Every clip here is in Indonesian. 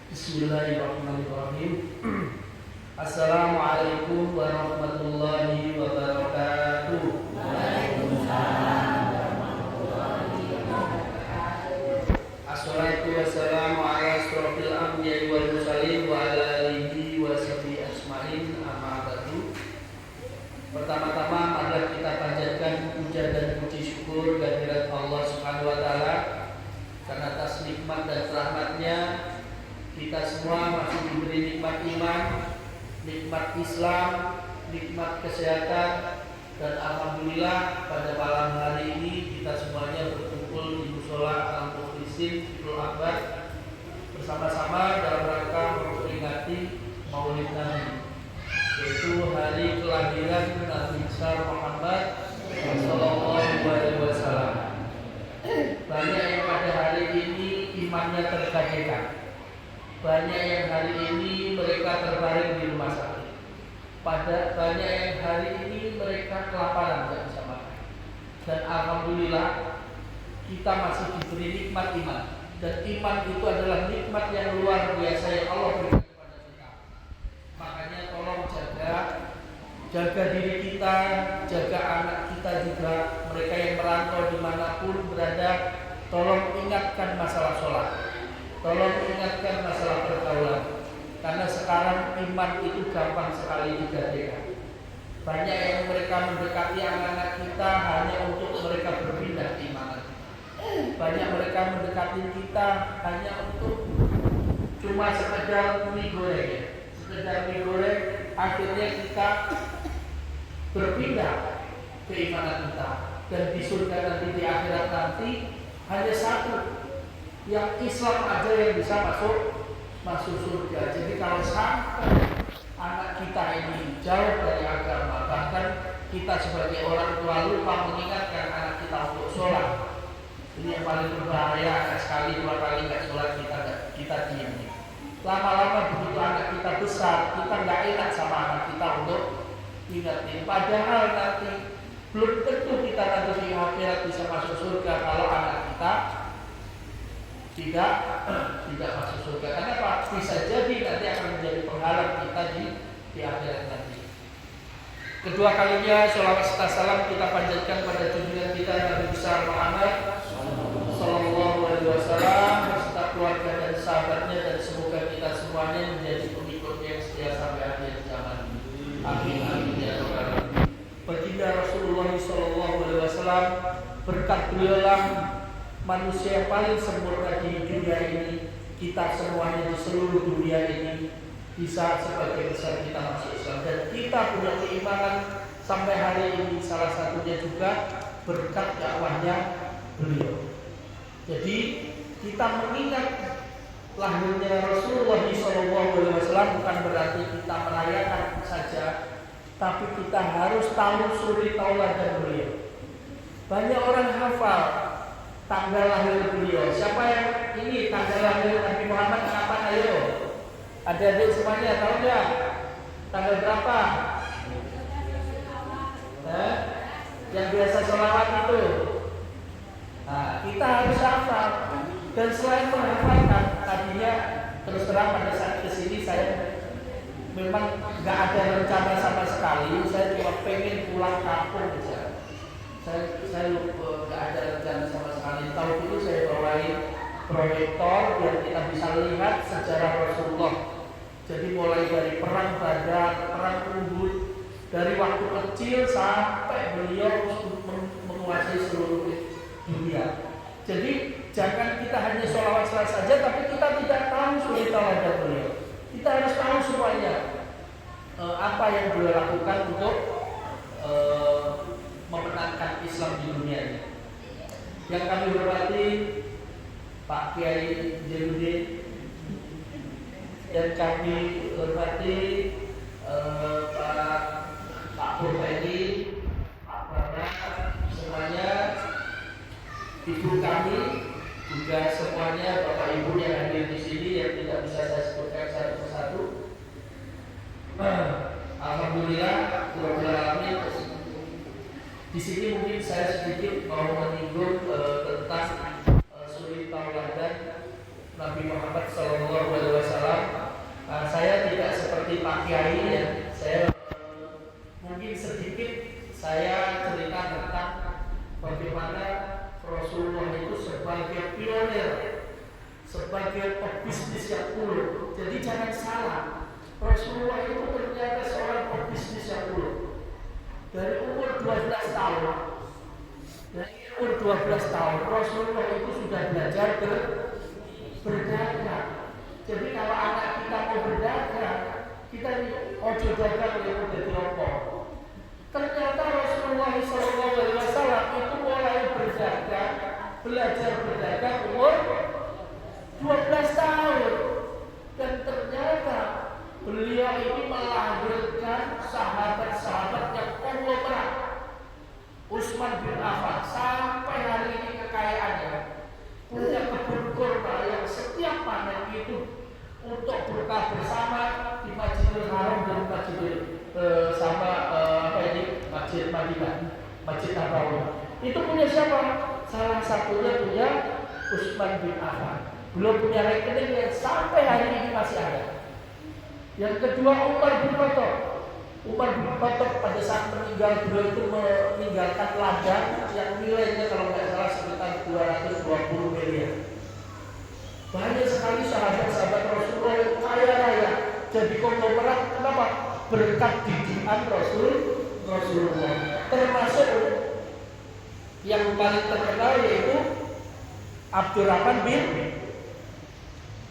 Bismillahirrahmanirrahim. Assalamualaikum warahmatullahi wabarakatuh. Waalaikumsalam warahmatullahi wabarakatuh. Assalatu wassalamu ala asrofil anbiya'i wal mursalin wa ala alihi wa sahbihi ajmain, amma ba'du. Pertama-tama marilah kita panjatkan puja dan puji syukur kehadirat Allah Subhanahu wa taala karena atas nikmat dan rahmatnya kita semua masih diberi nikmat iman, nikmat Islam, nikmat kesehatan, dan alhamdulillah pada malam hari ini kita semuanya berkumpul di Mushola Al-Mukhlisin Fitrul Akbar bersama-sama dalam rangka memperingati Maulid Nabi, yaitu hari kelahiran Nabi besar Muhammad Sallallahu Alaihi Wasallam. Banyak yang pada hari ini imannya tergadaikan. Banyak yang hari ini mereka terbaring di rumah sakit. Banyak yang hari ini mereka kelaparan, tidak bisa makan. Dan alhamdulillah kita masih diberi nikmat iman. Dan iman itu adalah nikmat yang luar biasa yang Allah berikan kepada kita. Makanya tolong jaga diri kita, jaga anak kita juga. Mereka yang merantau dimanapun berada, tolong ingatkan masalah sholat. Tolong ingatkan masalah pergaulan, karena sekarang iman itu gampang sekali digadaikan. Banyak yang mereka mendekati anak-anak kita hanya untuk mereka berpindah iman. Banyak mereka mendekati kita hanya untuk cuma sekedar mie goreng, akhirnya kita berpindah keimanan kita. Dan di surga nanti, di akhirat nanti hanya satu, yang Islam aja yang bisa masuk surga. Jadi kalau sampai anak kita ini jauh dari agama, bahkan kita sebagai orang tua lupa mengingatkan anak kita untuk sholat, ini yang paling berbahaya. Sekali dua kali nggak sholat kita diam. Lama-lama begitu anak kita besar, kita nggak enak sama anak kita untuk ingatin. Padahal nanti belum tentu kita nanti di akhirat bisa masuk surga kalau anak kita tidak masuk surga. Karena apa? Bisa jadi nanti akan menjadi penghalang kita di akhirat nanti. Kedua kalinya sholawat serta salam kita panjatkan pada junjungan kita Nabi besar Muhammad Sallallahu Alaihi Wasallam beserta keluarga dan sahabatnya, dan semoga kita semuanya menjadi pengikutnya yang setia sampai akhir zaman. Amin amin ya rabbal alamin. Baginda Rasulullah Sallallahu Alaihi Wasallam, berkat beliaulah manusia yang paling sempurna di dunia ini. Kita semuanya di seluruh dunia ini bisa sebagai besar kita masuk Islam, dan kita punya keimanan sampai hari ini. Salah satunya juga berkat dakwahnya beliau. Jadi kita mengingat lahirnya Rasulullah SAW bukan berarti kita merayakan saja, tapi kita harus tahu suri tauladan beliau. Banyak orang hafal tanggal lahir beliau. Siapa yang ini tanggal lahir Nabi Muhammad kapan? Ayo, adik-adik semuanya tahu nggak? Tanggal berapa? Yang biasa sholawat itu. Nah, kita harus hafal. Dan selain menghafalkan, tadinya terus terang pada saat kesini saya memang nggak ada rencana sama sekali. Saya cuma pengen pulang kampung saja. Saya lupa, nggak ada rencana sama sekali. Tahun itu saya bawain proyektor biar kita bisa lihat sejarah Rasulullah. Jadi mulai dari perang Badar, perang Uhud, dari waktu kecil sampai beliau menguasai seluruh dunia. Jadi jangan kita hanya sholawat saja, tapi kita tidak tahu suri tauladan beliau. Kita harus tahu semuanya apa yang beliau lakukan untuk memenangkan Islam di dunia ini. Yang kami hormati Pak Kiai Jainuddin, dan kami hormati Pak Purwedi, Pak Bama, semuanya, ibu kami juga semuanya, Bapak Ibu yang hadir di sini yang tidak bisa saya sebutkan satu persatu. Alhamdulillah, Alhamdulillah. Di sini mungkin saya sedikit mau menyinggung tentang suri tauladan Nabi Nabi Muhammad SAW. Saya tidak seperti Pak Kiai ya. Saya mungkin sedikit saya cerita tentang bagaimana Rasulullah itu sebagai pionir, sebagai pebisnis yang ulung. Jadi jangan salah, Rasulullah itu ternyata seorang pebisnis yang ulung. Dari umur 12 tahun, Rasulullah itu sudah belajar berdagang. Jadi kalau anak kita mau berdagang, kita ojo dagang yang udah dirokok. Ternyata Rasulullah SAW itu mulai berdagang, belajar berdagang umur 12 tahun. Dan ternyata beliau ini melahirkan sahabat-sahabat yang konglomerat. Utsman bin Affan sampai hari ini kekayaannya, punya kebun kurma yang setiap panen itu untuk berkah bersama di Masjidil Haram dan Masjid Madinah, Masjid Nabawi. Itu punya siapa? Salah satunya punya Utsman bin Affan. Belum punya rekening yang sampai hari ini masih ada. Yang kedua Umar bin Khattab. Umar bin Khattab pada saat meninggal, beliau itu meninggalkan ladang yang nilainya kalau nggak salah sekitar 220 miliar. Banyak sekali sahabat-sahabat Rasulullah yang kaya raya jadi konglomerat. Kenapa? Berkat didikan Rasulullah. Termasuk yang paling terkenal yaitu Abdurrahman bin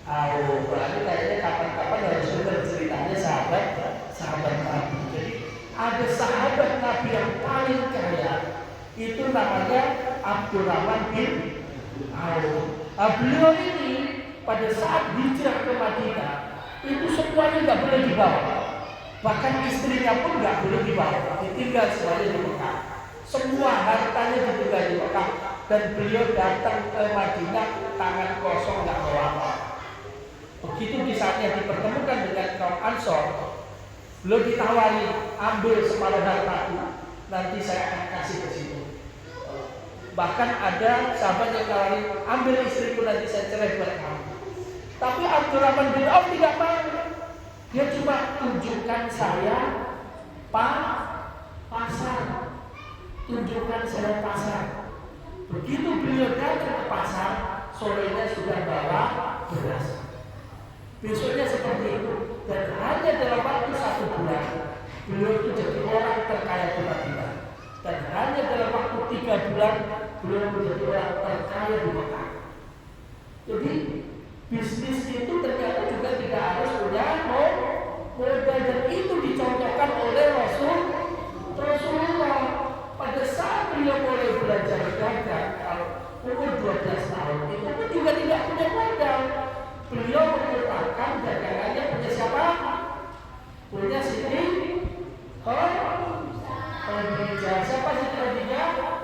Auf. Berarti kayaknya kapan-kapan harus dengar ceritanya sahabat Nabi. Jadi ada sahabat Nabi yang paling kaya, itu namanya Abdurrahman bin Auf. Beliau ini pada saat hijrah ke Madinah itu semuanya nggak boleh dibawa, bahkan istrinya pun nggak boleh dibawa, ditinggal semuanya di Mekah. Semua hartanya ditinggal di Mekah dan beliau datang ke Madinah tangan kosong, nggak bawa apa. Begitu di saatnya dipertemukan dengan kaum Ansor, beliau ditawari, ambil separuh hartaku, nanti saya akan kasih ke situ. Bahkan ada sahabat yang tawarin, ambil istriku, nanti saya cerai buat kamu. Tapi Abdurrahman bin Auf tidak mau. Dia cuma tunjukkan saya pasar, tunjukkan saya pasar. Begitu beliau datang ke pasar, sorenya sudah bawa beras. Besoknya seperti itu, dan hanya dalam waktu 1 bulan beliau itu jadi orang terkaya di Madinah. Dan hanya dalam waktu 3 bulan beliau menjadi orang terkaya di Mekah. Jadi bisnis itu ternyata juga tidak harus punya modal, dan itu dicontohkan oleh Rasulullah. Pada saat beliau mulai belajar dagang umur 12 tahun, itu pun juga tidak punya modal. Beliau menyerahkan dagangannya punya siapa? Punya Siti Khadijah. Siapa Siti Khadijah?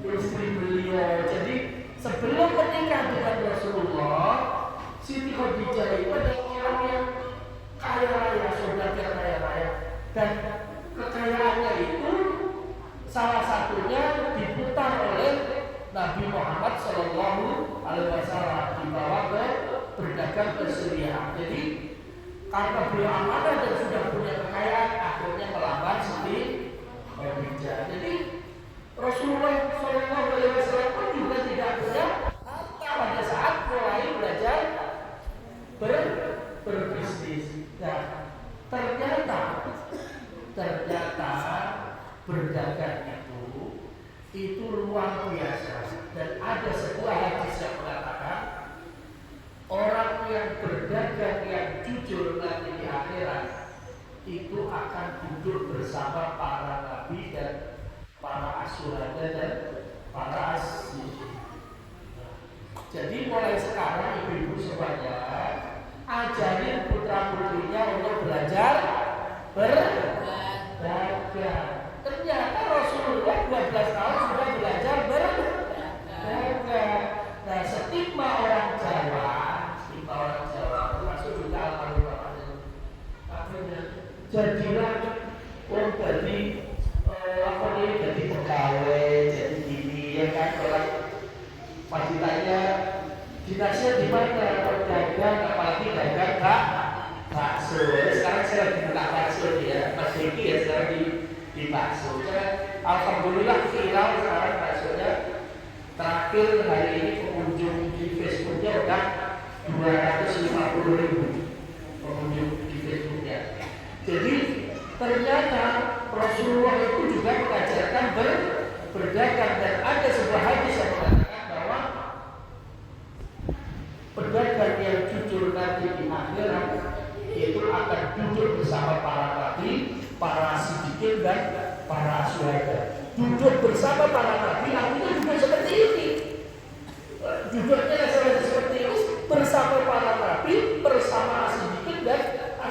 Istri beliau. Jadi sebelum menikah dengan Rasulullah, Siti Khadijah itu adalah orang yang kaya raya, saudagar kaya raya, dan kekayaannya itu salah satunya diputar oleh Nabi Muhammad SAW, dibawa ke berdagang ke Syria. Jadi karena beliau amanah dan sudah punya kekayaan, akhirnya melamar Siti Khadijah. Jadi Rasulullah SAW pun juga tidak punya harta pada saat mulai belajar berbisnis. Nah, ternyata berdagang itu luar biasa. Dan ada sebuah hadis yang mengatakan orang yang berdagang yang jujur nanti di akhirat itu akan duduk bersama para nabi dan para asyhada dan para as-siddiqin. Jadi mulai sekarang ibu-ibu semuanya ajarin putra-putrinya untuk belajar berdagang. Ternyata Rasulullah 12 tahun sudah belajar berdagang. Nah, stigma orang Jawa termasuk juga almarhum jadilah jadi pegawai, jadi gini ya kan. Orang pas ditanya dinasnya di mana, dagang, apalagi dagang bakso. Sekarang saya lagi buka bakso ya, Mas Diki ya sekarang di bakso. Alhamdulillah viral sekarang baksonya. Terakhir hari ini pengunjung di Facebooknya udah 250.000 pengunjung di Facebooknya. Jadi ternyata Rasulullah itu juga mengajarkan berdagang, dan ada sebuah hadis yang mengatakan bahwa pedagang yang jujur nanti di akhirat itu akan duduk bersama para nabi, para siddiqin dan para syuhada. Duduk bersama para nabi, artinya juga seperti ini. Duduknya seperti ini bersama para nabi, bersama siddiqin dan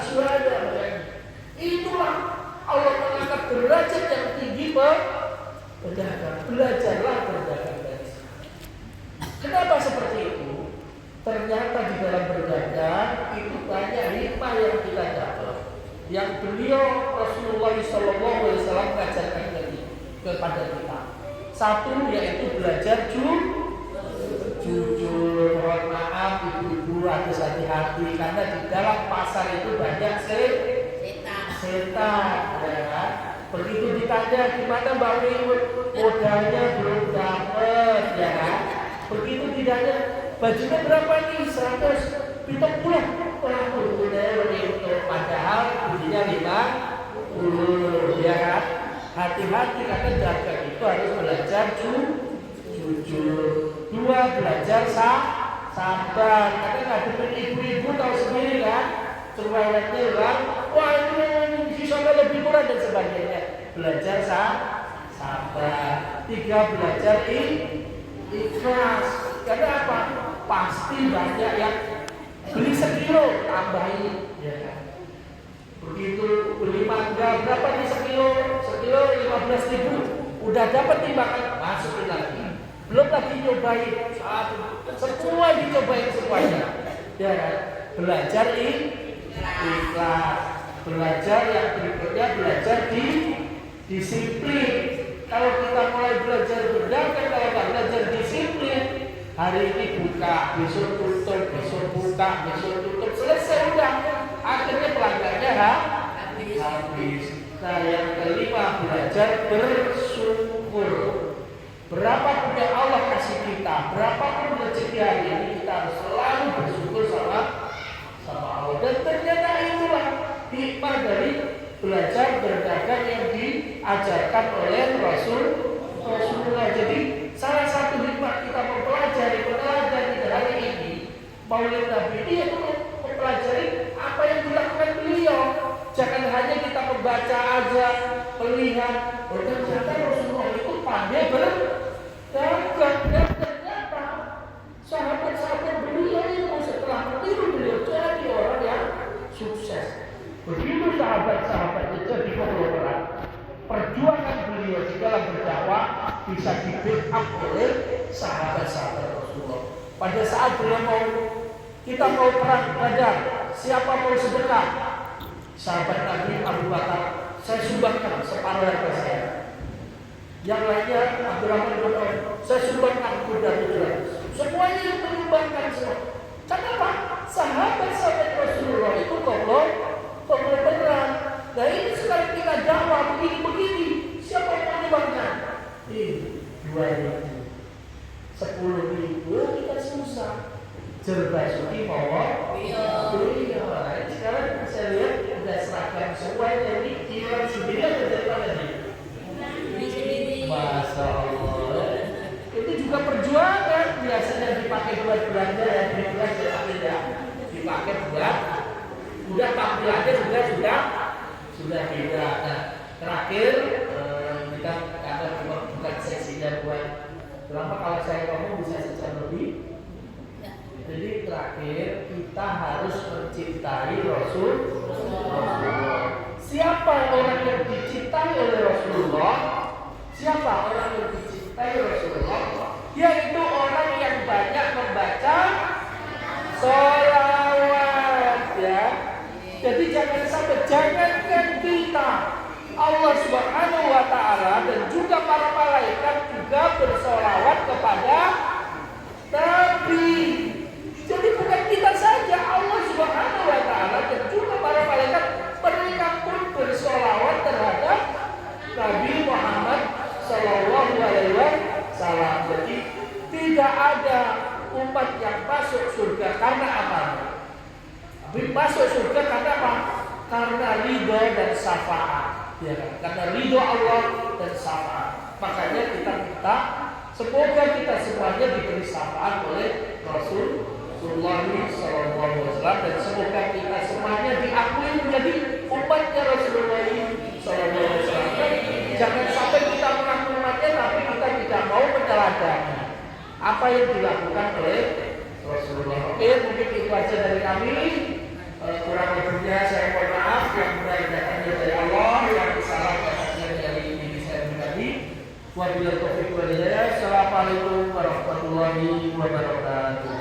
syuhada. Itulah Allah mengangkat derajat yang tinggi berdagang. Belajarlah berdagang. Kenapa seperti itu? Ternyata di dalam berdagang itu banyak hikmah yang kita dapat, yang beliau Rasulullah SAW mengajarkan kepada kita. Satu yaitu belajar jujur, mohon maaf ibu-ibu harus hati-hati karena di dalam pasar itu banyak setan, ya kan? Begitu ditanya gimana Mbak Wiwut, modalnya belum dapat, ya kan? Begitu ditanya bajunya berapa nih? 100 pulang padahal bunyinya 50, ya kan? Hati-hati karena dagang itu harus belajar jujur. Dua, belajar sabar. Karena ngadepin ibu-ibu tahu sendiri kan, cerewetnya kan, wah ini di sana lebih murah dan sebagainya. Belajar sabar. Tiga, belajar ikhlas. Karena apa? Pasti banyak yang beli sekilo tambahin, ya kan? Begitu beli mangga berapa nih sekilo 15.000, udah dapat timbangan, masukin lagi, belum lagi nyobain, semua dicobain semuanya, ya kan? Belajar ikhlas. Belajar yang berikutnya belajar disiplin. Kalau kita mulai belajar berdagang, kalau nggak belajar disiplin, hari ini buka, besok tutup, besok buka, besok tutup, selesai udah. Akhirnya pelanggannya habis. Nah yang kelima, belajar bersyukur. Berapapun yang Allah kasih kita, berapapun rezeki hari ini, kita harus selalu bersyukur sama Allah. Dan ternyata itulah hikmah dari belajar berdagang yang diajarkan oleh Rasulullah. Jadi salah satu hikmah kita mempelajari hari ini Maulid Nabi ini yaitu mempelajari apa yang dilakukan beliau. Jangan hanya kita membaca aja, melihat. Ternyata Rasulullah itu pandai berdagang, dan ternyata sahabat-sahabat beliau itu setelah meniru beliau jadi orang yang sukses. Begitu sahabat-sahabat itu jadi konglomerat, perjuangan beliau di dalam berdakwah bisa di-backup oleh sahabat-sahabat Rasulullah. Pada saat kita mau perang Badar, siapa mau sedekah? Sahabat Nabi Abu Bakar, saya sumbangkan separuh harta saya. Yang lainnya Abdurrahman bin Auf, saya sumbangkan kuda 700. Semuanya yang menyumbangkan semua. Kenapa? Sahabat-sahabat Rasulullah itu konglomerat. Nah ini sekarang kita dakwah begini-begini, siapa yang menyumbangkan? 2.000, 10.000, kita susah. Jerbasuki mau sekarang saya lihat udah seragam semua, jadi iuran sendiri atau dari mana nih? Masya Allah. Itu juga perjuangan. Biasanya dipakai buat belanja, ya dipakai buat udah tampilannya sudah beda. Nah, terakhir kita karena bukan sesinya buat berapa, kalau saya ngomong bisa sejam lebih. Jadi terakhir kita harus mencintai Rasulullah. Siapa orang yang dicintai oleh Rasulullah? Siapa orang yang dicintai Rasulullah? Yaitu orang yang banyak membaca sholawat, ya. Jadi jangan sampai, jangankan kita, Allah Subhanahu wa Ta'ala dan juga para malaikat juga bersolawat kepada Nabi. Jadi bukan karena apa? Tapi masuk surga karena apa? Karena ridho dan syafaat, ya kan? Karena ridho Allah dan syafaat. Makanya kita minta semoga kita semuanya diberi syafaat oleh Rasulullah SAW, dan semoga kita semuanya diakui menjadi umatnya Rasulullah SAW. Jangan sampai kita mengaku umatnya tapi kita tidak mau meneladani apa yang dilakukan oleh Rasulullah. Oke, mungkin itu aja dari kami. Kurang lebihnya saya mohon maaf, yang benar datangnya dari Allah, yang salah datangnya dari diri saya pribadi. Wabillahi taufiq wal hidayah. Assalamualaikum warahmatullahi wabarakatuh.